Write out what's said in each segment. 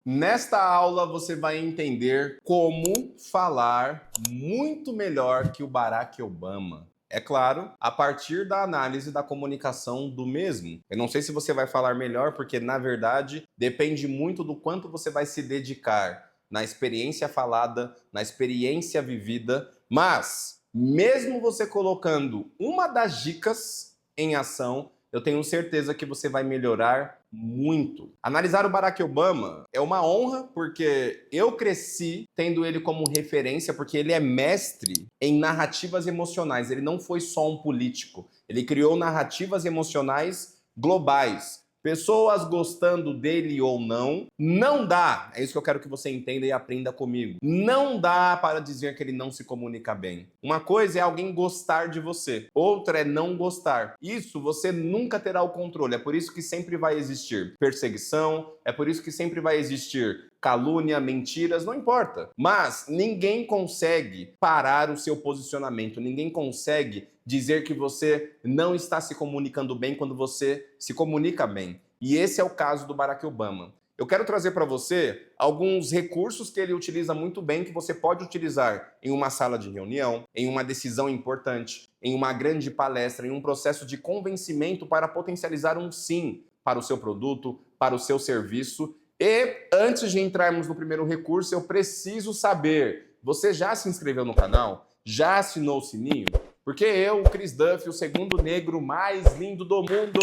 Nesta aula você vai entender como falar muito melhor que o Barack Obama. É claro, a partir da análise da comunicação do mesmo. Eu não sei se você vai falar melhor, porque na verdade depende muito do quanto você vai se dedicar na experiência falada, na experiência vivida, mas mesmo você colocando uma das dicas em ação, eu tenho certeza que você vai melhorar muito. Analisar o Barack Obama é uma honra, porque eu cresci tendo ele como referência, porque ele é mestre em narrativas emocionais. Ele não foi só um político, ele criou narrativas emocionais globais. Pessoas gostando dele ou não, não dá, é isso que eu quero que você entenda e aprenda comigo. Não dá para dizer que ele não se comunica bem. Uma coisa é alguém gostar de você, outra é não gostar. Isso você nunca terá o controle, é por isso que sempre vai existir perseguição, é por isso que sempre vai existir calúnia, mentiras, não importa. Mas ninguém consegue parar o seu posicionamento, ninguém consegue dizer que você não está se comunicando bem quando você se comunica bem. E esse é o caso do Barack Obama. Eu quero trazer para você alguns recursos que ele utiliza muito bem, que você pode utilizar em uma sala de reunião, em uma decisão importante, em uma grande palestra, em um processo de convencimento para potencializar um sim para o seu produto, para o seu serviço. E antes de entrarmos no primeiro recurso, eu preciso saber, você já se inscreveu no canal? Já assinou o sininho? Porque eu, o Chris Duff, o segundo negro mais lindo do mundo,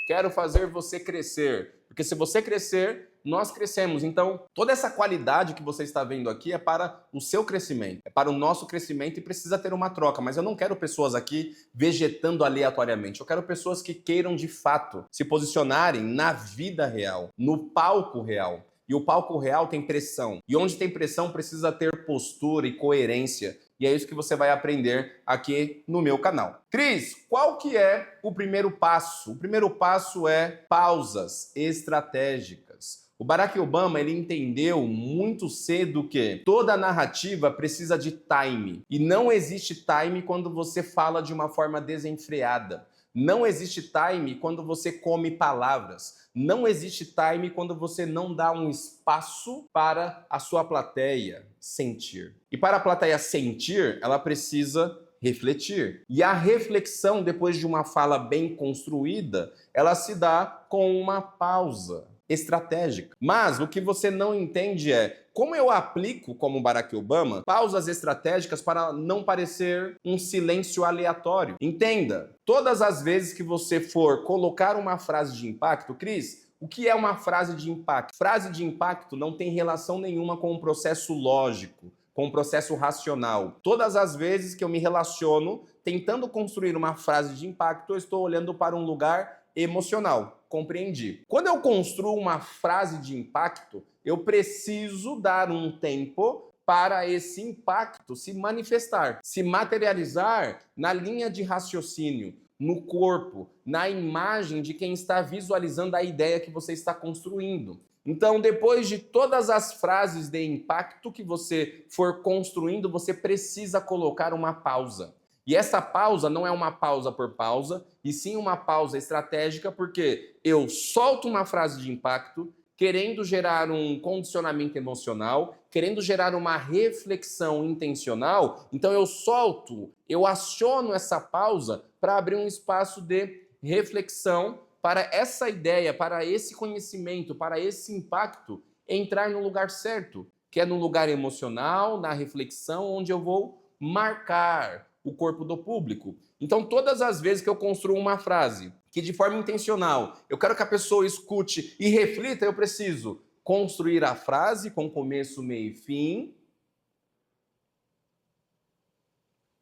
quero fazer você crescer. Porque se você crescer, nós crescemos. Então, toda essa qualidade que você está vendo aqui é para o seu crescimento, é para o nosso crescimento e precisa ter uma troca. Mas eu não quero pessoas aqui vegetando aleatoriamente. Eu quero pessoas que queiram, de fato, se posicionarem na vida real, no palco real. E o palco real tem pressão. E onde tem pressão precisa ter postura e coerência. E é isso que você vai aprender aqui no meu canal. Cris, qual que é o primeiro passo? O primeiro passo é pausas estratégicas. O Barack Obama, ele entendeu muito cedo que toda narrativa precisa de time. E não existe time quando você fala de uma forma desenfreada. Não existe time quando você come palavras. Não existe time quando você não dá um espaço para a sua plateia sentir. E para a plateia sentir, ela precisa refletir. E a reflexão, depois de uma fala bem construída, ela se dá com uma pausa estratégica. Mas o que você não entende é como eu aplico, como Barack Obama, pausas estratégicas para não parecer um silêncio aleatório. Entenda, todas as vezes que você for colocar uma frase de impacto, Cris, o que é uma frase de impacto? Frase de impacto não tem relação nenhuma com um processo lógico, com um processo racional. Todas as vezes que eu me relaciono tentando construir uma frase de impacto, eu estou olhando para um lugar emocional. Compreendi. Quando eu construo uma frase de impacto, eu preciso dar um tempo para esse impacto se manifestar, se materializar na linha de raciocínio, no corpo, na imagem de quem está visualizando a ideia que você está construindo. Então, depois de todas as frases de impacto que você for construindo, você precisa colocar uma pausa. E essa pausa não é uma pausa por pausa, e sim uma pausa estratégica, porque eu solto uma frase de impacto, querendo gerar um condicionamento emocional, querendo gerar uma reflexão intencional, então eu solto, eu aciono essa pausa para abrir um espaço de reflexão para essa ideia, para esse conhecimento, para esse impacto entrar no lugar certo, que é no lugar emocional, na reflexão, onde eu vou marcar o corpo do público. Então, todas as vezes que eu construo uma frase que de forma intencional eu quero que a pessoa escute e reflita, eu preciso construir a frase com começo, meio e fim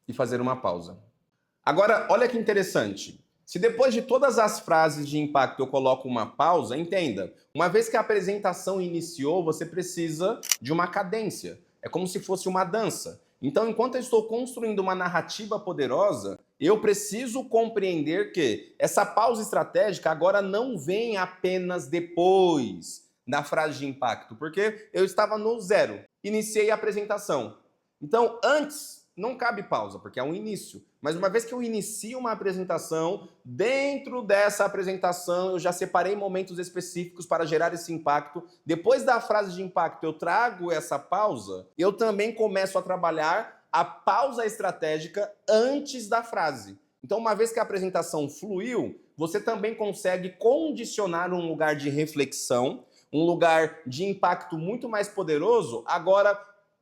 e fazer uma pausa. Agora, olha que interessante. Se depois de todas as frases de impacto eu coloco uma pausa, entenda, uma vez que a apresentação iniciou, você precisa de uma cadência. É como se fosse uma dança. Então, enquanto eu estou construindo uma narrativa poderosa, eu preciso compreender que essa pausa estratégica agora não vem apenas depois da frase de impacto, porque eu estava no zero, iniciei a apresentação. Então, antes não cabe pausa, porque é um início. Mas uma vez que eu inicio uma apresentação, dentro dessa apresentação eu já separei momentos específicos para gerar esse impacto. Depois da frase de impacto eu trago essa pausa, eu também começo a trabalhar a pausa estratégica antes da frase. Então, uma vez que a apresentação fluiu, você também consegue condicionar um lugar de reflexão, um lugar de impacto muito mais poderoso, agora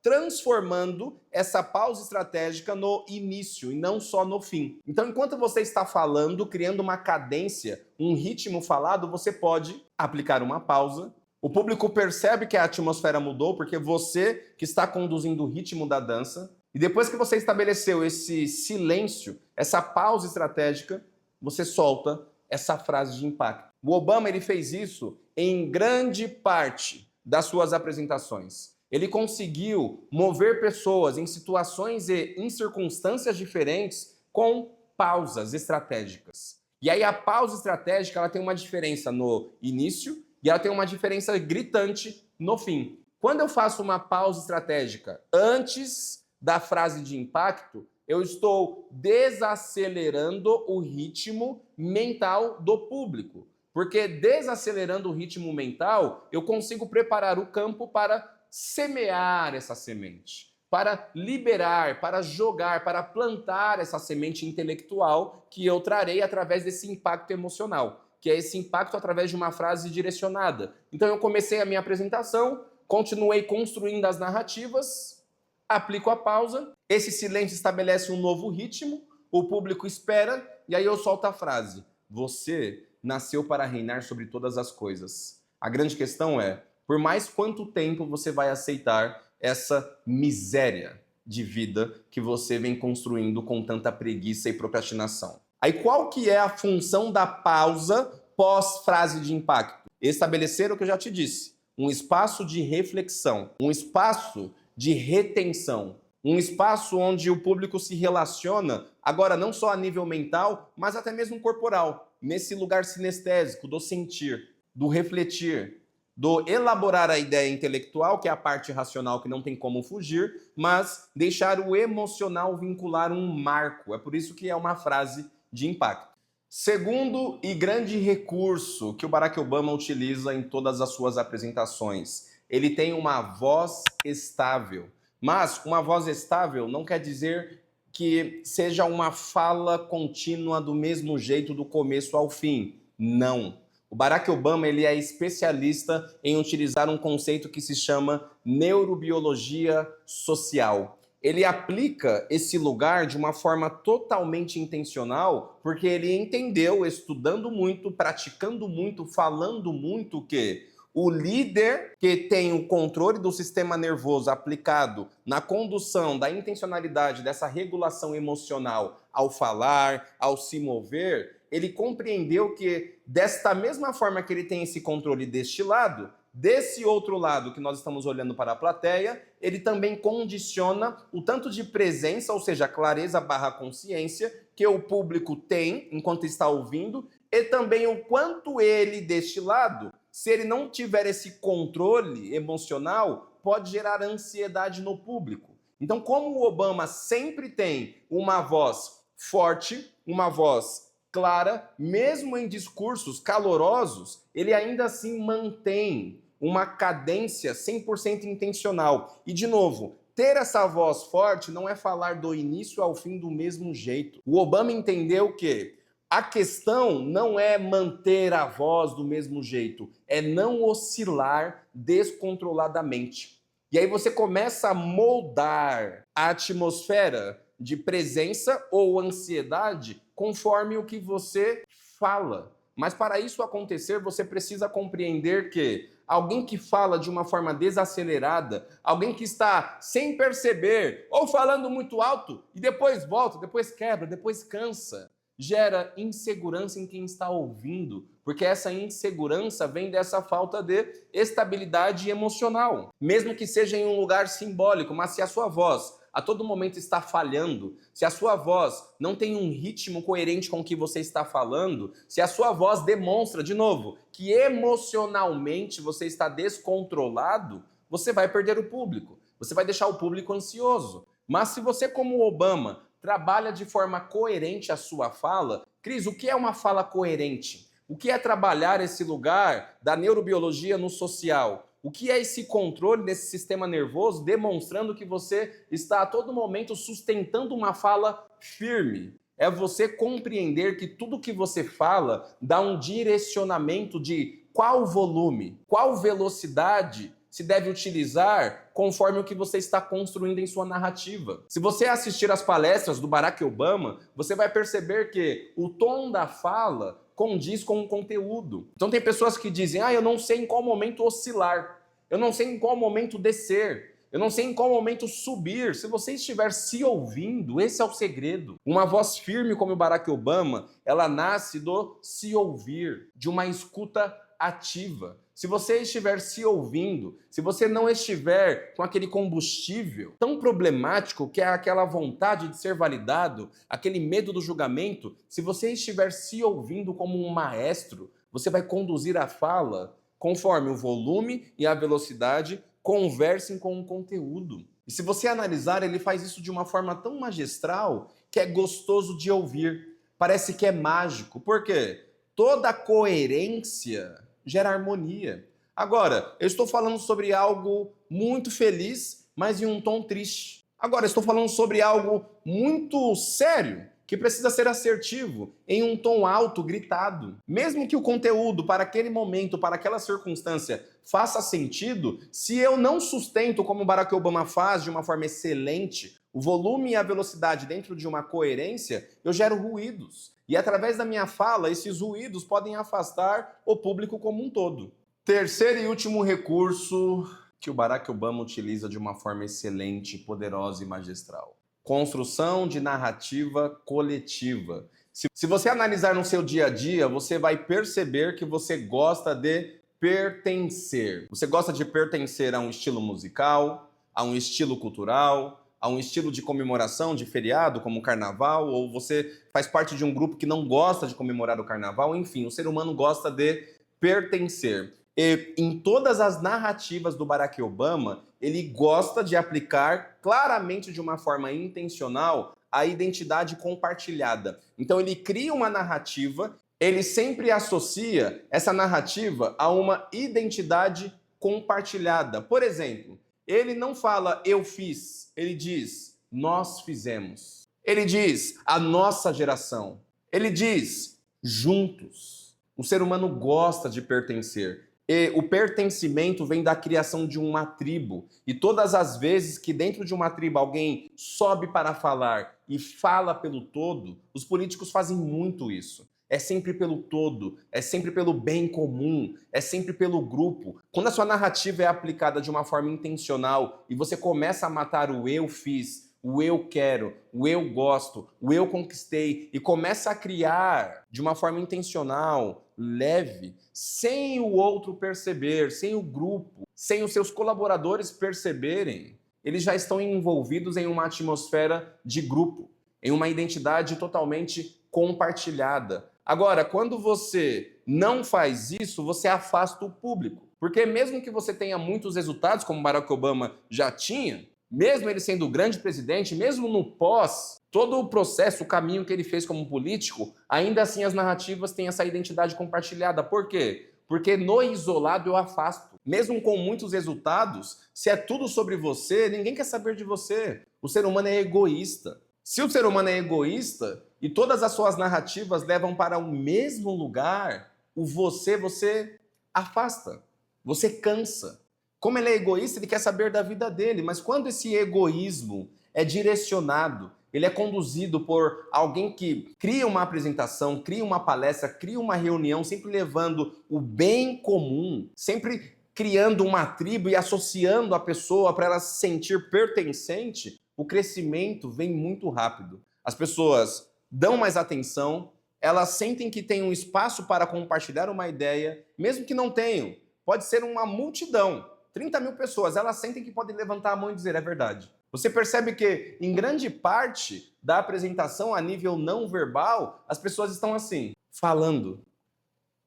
transformando essa pausa estratégica no início e não só no fim. Então, enquanto você está falando, criando uma cadência, um ritmo falado, você pode aplicar uma pausa. O público percebe que a atmosfera mudou porque você que está conduzindo o ritmo da dança. E depois que você estabeleceu esse silêncio, essa pausa estratégica, você solta essa frase de impacto. O Obama ele fez isso em grande parte das suas apresentações. Ele conseguiu mover pessoas em situações e em circunstâncias diferentes com pausas estratégicas. E aí a pausa estratégica ela tem uma diferença no início e ela tem uma diferença gritante no fim. Quando eu faço uma pausa estratégica antes da frase de impacto, eu estou desacelerando o ritmo mental do público. Porque desacelerando o ritmo mental, eu consigo preparar o campo para semear essa semente, para liberar, para jogar, para plantar essa semente intelectual que eu trarei através desse impacto emocional, que é esse impacto através de uma frase direcionada. Então eu comecei a minha apresentação, continuei construindo as narrativas, aplico a pausa, esse silêncio estabelece um novo ritmo, o público espera e aí eu solto a frase: você nasceu para reinar sobre todas as coisas. A grande questão é, por mais quanto tempo você vai aceitar essa miséria de vida que você vem construindo com tanta preguiça e procrastinação? Aí qual que é a função da pausa pós-frase de impacto? Estabelecer o que eu já te disse, um espaço de reflexão, um espaço de retenção, um espaço onde o público se relaciona, agora não só a nível mental, mas até mesmo corporal, nesse lugar sinestésico do sentir, do refletir, do elaborar a ideia intelectual, que é a parte racional que não tem como fugir, mas deixar o emocional vincular um marco. É por isso que é uma frase de impacto. Segundo e grande recurso que o Barack Obama utiliza em todas as suas apresentações, ele tem uma voz estável. Mas uma voz estável não quer dizer que seja uma fala contínua do mesmo jeito do começo ao fim. Não. O Barack Obama ele é especialista em utilizar um conceito que se chama neurobiologia social. Ele aplica esse lugar de uma forma totalmente intencional, porque ele entendeu, estudando muito, praticando muito, falando muito, que o líder que tem o controle do sistema nervoso aplicado na condução da intencionalidade, dessa regulação emocional ao falar, ao se mover, ele compreendeu que desta mesma forma que ele tem esse controle deste lado, desse outro lado que nós estamos olhando para a plateia, ele também condiciona o tanto de presença, ou seja, clareza barra consciência, que o público tem enquanto está ouvindo, e também o quanto ele, deste lado, se ele não tiver esse controle emocional, pode gerar ansiedade no público. Então, como o Obama sempre tem uma voz forte, uma voz clara, mesmo em discursos calorosos, ele ainda assim mantém uma cadência 100% intencional. E, de novo, ter essa voz forte não é falar do início ao fim do mesmo jeito. O Obama entendeu que a questão não é manter a voz do mesmo jeito, é não oscilar descontroladamente. E aí você começa a moldar a atmosfera de presença ou ansiedade conforme o que você fala. Mas para isso acontecer, você precisa compreender que alguém que fala de uma forma desacelerada, alguém que está sem perceber ou falando muito alto e depois volta, depois quebra, depois cansa, gera insegurança em quem está ouvindo, porque essa insegurança vem dessa falta de estabilidade emocional, mesmo que seja em um lugar simbólico. Mas se a sua voz a todo momento está falhando, se a sua voz não tem um ritmo coerente com o que você está falando, se a sua voz demonstra, de novo, que emocionalmente você está descontrolado, você vai perder o público, você vai deixar o público ansioso. Mas se você, como Obama, trabalha de forma coerente a sua fala, Cris, o que é uma fala coerente? O que é trabalhar esse lugar da neurobiologia no social? O que é esse controle desse sistema nervoso demonstrando que você está a todo momento sustentando uma fala firme? É você compreender que tudo que você fala dá um direcionamento de qual volume, qual velocidade se deve utilizar conforme o que você está construindo em sua narrativa. Se você assistir às palestras do Barack Obama, você vai perceber que o tom da fala condiz com o conteúdo. Então tem pessoas que dizem, eu não sei em qual momento oscilar, eu não sei em qual momento descer, eu não sei em qual momento subir. Se você estiver se ouvindo, esse é o segredo. Uma voz firme como o Barack Obama, ela nasce do se ouvir, de uma escuta ativa. Se você estiver se ouvindo, se você não estiver com aquele combustível tão problemático que é aquela vontade de ser validado, aquele medo do julgamento, se você estiver se ouvindo como um maestro, você vai conduzir a fala conforme o volume e a velocidade conversem com o conteúdo. E se você analisar, ele faz isso de uma forma tão magistral que é gostoso de ouvir. Parece que é mágico. Por quê? Toda coerência gera harmonia. Agora, eu estou falando sobre algo muito feliz, mas em um tom triste. Agora, eu estou falando sobre algo muito sério, que precisa ser assertivo, em um tom alto, gritado. Mesmo que o conteúdo para aquele momento, para aquela circunstância, faça sentido, se eu não sustento, como Barack Obama faz de uma forma excelente, o volume e a velocidade dentro de uma coerência, eu gero ruídos. E através da minha fala, esses ruídos podem afastar o público como um todo. Terceiro e último recurso que o Barack Obama utiliza de uma forma excelente, poderosa e magistral. Construção de narrativa coletiva. Se você analisar no seu dia a dia, você vai perceber que você gosta de pertencer. Você gosta de pertencer a um estilo musical, a um estilo cultural, a um estilo de comemoração de feriado, como o carnaval, ou você faz parte de um grupo que não gosta de comemorar o carnaval, enfim, o ser humano gosta de pertencer. E em todas as narrativas do Barack Obama, ele gosta de aplicar claramente de uma forma intencional a identidade compartilhada. Então ele cria uma narrativa, ele sempre associa essa narrativa a uma identidade compartilhada. Por exemplo, ele não fala eu fiz, ele diz nós fizemos. Ele diz a nossa geração. Ele diz juntos. O ser humano gosta de pertencer. E o pertencimento vem da criação de uma tribo. E todas as vezes que dentro de uma tribo alguém sobe para falar e fala pelo todo, os políticos fazem muito isso. É sempre pelo todo, é sempre pelo bem comum, é sempre pelo grupo. Quando a sua narrativa é aplicada de uma forma intencional e você começa a matar o eu fiz, o eu quero, o eu gosto, o eu conquistei e começa a criar de uma forma intencional, leve, sem o outro perceber, sem o grupo, sem os seus colaboradores perceberem, eles já estão envolvidos em uma atmosfera de grupo, em uma identidade totalmente compartilhada. Agora, quando você não faz isso, você afasta o público. Porque mesmo que você tenha muitos resultados, como Barack Obama já tinha, mesmo ele sendo o grande presidente, mesmo no pós, todo o processo, o caminho que ele fez como político, ainda assim as narrativas têm essa identidade compartilhada. Por quê? Porque no isolado eu afasto. Mesmo com muitos resultados, se é tudo sobre você, ninguém quer saber de você. O ser humano é egoísta. Se o ser humano é egoísta e todas as suas narrativas levam para o mesmo lugar, o você afasta, você cansa. Como ele é egoísta, ele quer saber da vida dele, mas quando esse egoísmo é direcionado, ele é conduzido por alguém que cria uma apresentação, cria uma palestra, cria uma reunião, sempre levando o bem comum, sempre criando uma tribo e associando a pessoa para ela se sentir pertencente, o crescimento vem muito rápido. As pessoas dão mais atenção, elas sentem que tem um espaço para compartilhar uma ideia, mesmo que não tenham. Pode ser uma multidão, 30 mil pessoas, elas sentem que podem levantar a mão e dizer, é verdade. Você percebe que, em grande parte da apresentação a nível não verbal, as pessoas estão assim, falando.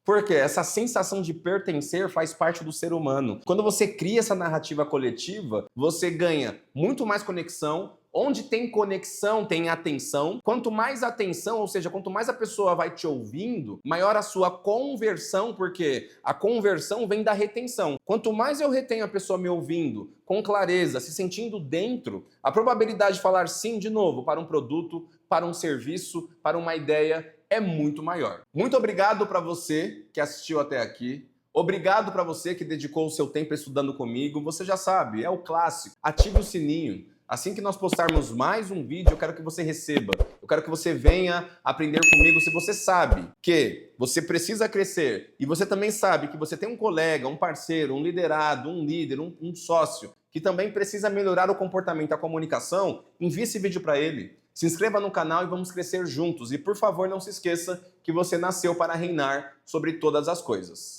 Porque essa sensação de pertencer faz parte do ser humano. Quando você cria essa narrativa coletiva, você ganha muito mais conexão, Onde tem conexão, tem atenção. Quanto mais atenção, ou seja, quanto mais a pessoa vai te ouvindo, maior a sua conversão, porque a conversão vem da retenção. Quanto mais eu retenho a pessoa me ouvindo com clareza, se sentindo dentro, a probabilidade de falar sim de novo para um produto, para um serviço, para uma ideia é muito maior. Muito obrigado para você que assistiu até aqui. Obrigado para você que dedicou o seu tempo estudando comigo. Você já sabe, é o clássico. Ative o sininho. Assim que nós postarmos mais um vídeo, eu quero que você receba. Eu quero que você venha aprender comigo. Se você sabe que você precisa crescer e você também sabe que você tem um colega, um parceiro, um liderado, um líder, um sócio que também precisa melhorar o comportamento, a comunicação, envie esse vídeo para ele. Se inscreva no canal e vamos crescer juntos. E por favor, não se esqueça que você nasceu para reinar sobre todas as coisas.